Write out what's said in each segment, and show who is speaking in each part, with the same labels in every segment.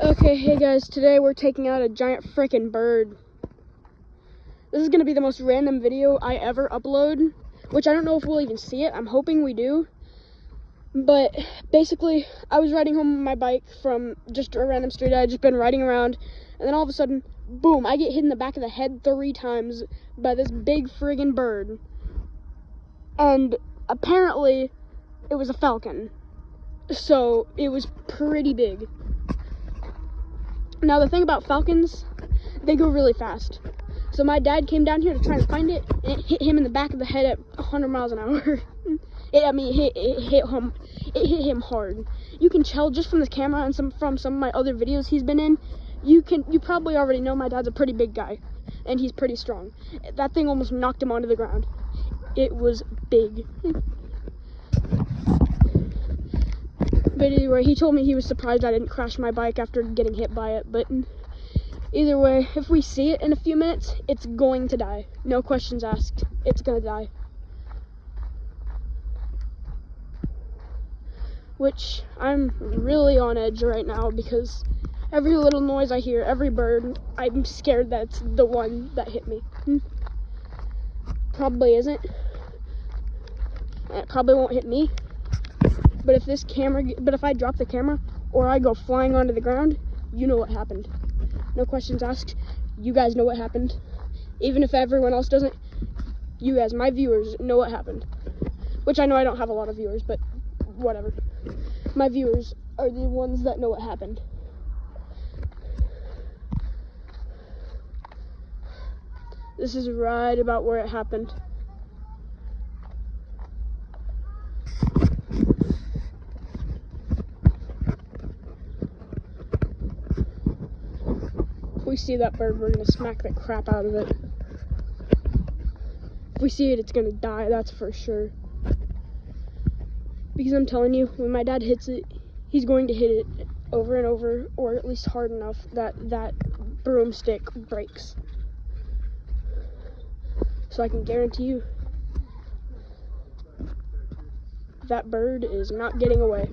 Speaker 1: Okay, hey guys, today we're taking out a giant frickin' bird. This is gonna be the most random video I ever upload, which I don't know if we'll even see it. I'm hoping we do. But basically, I was riding home on my bike from just a random street. I had just been riding around, and then all of a sudden, boom, I get hit in the back of the head 3 times by this big friggin' bird. And apparently, it was a falcon. So, it was pretty big. Now, the thing about falcons, they go really fast. So my dad came down here to try and find it, and it hit him in the back of the head at 100 miles an hour. It hit him hard. You can tell just from the camera and from some of my other videos he's been in, you probably already know my dad's a pretty big guy, and he's pretty strong. That thing almost knocked him onto the ground. It was big. But anyway, he told me he was surprised I didn't crash my bike after getting hit by it. But either way, if we see it in a few minutes, it's going to die. No questions asked. It's gonna die. Which, I'm really on edge right now because every little noise I hear, every bird, I'm scared that it's the one that hit me. Probably isn't. And it probably won't hit me. But if I drop the camera or I go flying onto the ground, you know what happened. No questions asked. You guys know what happened. Even if everyone else doesn't, you guys, my viewers, know what happened. Which I know I don't have a lot of viewers, but whatever. My viewers are the ones that know what happened. This is right about where it happened. If we see that bird, we're gonna smack the crap out of it. If we see it, it's gonna die, that's for sure. Because I'm telling you, when my dad hits it, he's going to hit it over and over, or at least hard enough that that broomstick breaks. So I can guarantee you, that bird is not getting away.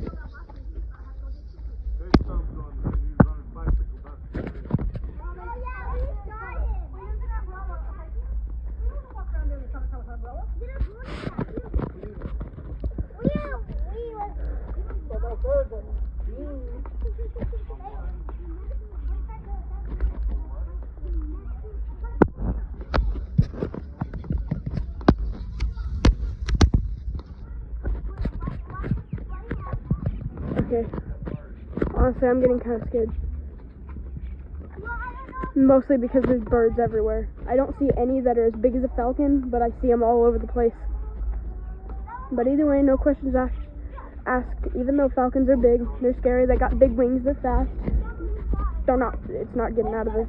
Speaker 1: Okay, honestly, I'm getting kind of scared. Mostly because there's birds everywhere. I don't see any that are as big as a falcon, but I see them all over the place. But either way, no questions asked. Even though falcons are big, they're scary, they got big wings, they're fast. It's not getting out of this.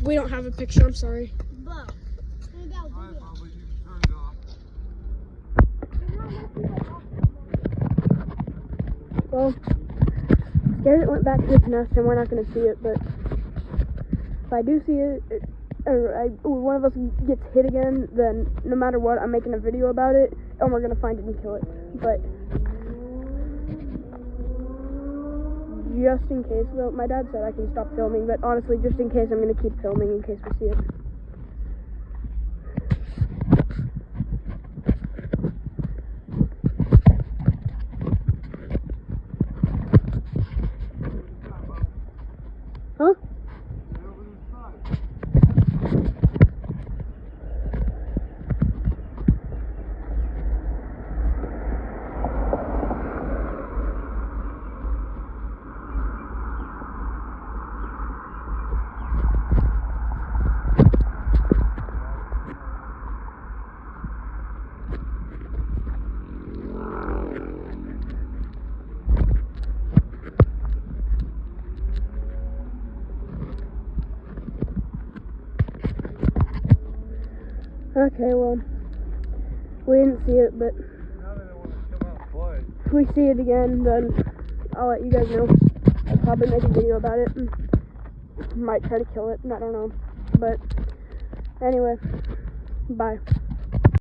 Speaker 1: We don't have a picture, I'm sorry. Well, scared it went back to its nest and we're not going to see it, but if I do see it, or one of us gets hit again, then no matter what, I'm making a video about it and we're going to find it and kill it. But just in case, well, my dad said I can stop filming, but honestly, just in case, I'm going to keep filming in case we see it. Huh? Okay, well, we didn't see it, but if we see it again, then I'll let you guys know. I'll probably make a video about it and might try to kill it, I don't know. But anyway, Bye.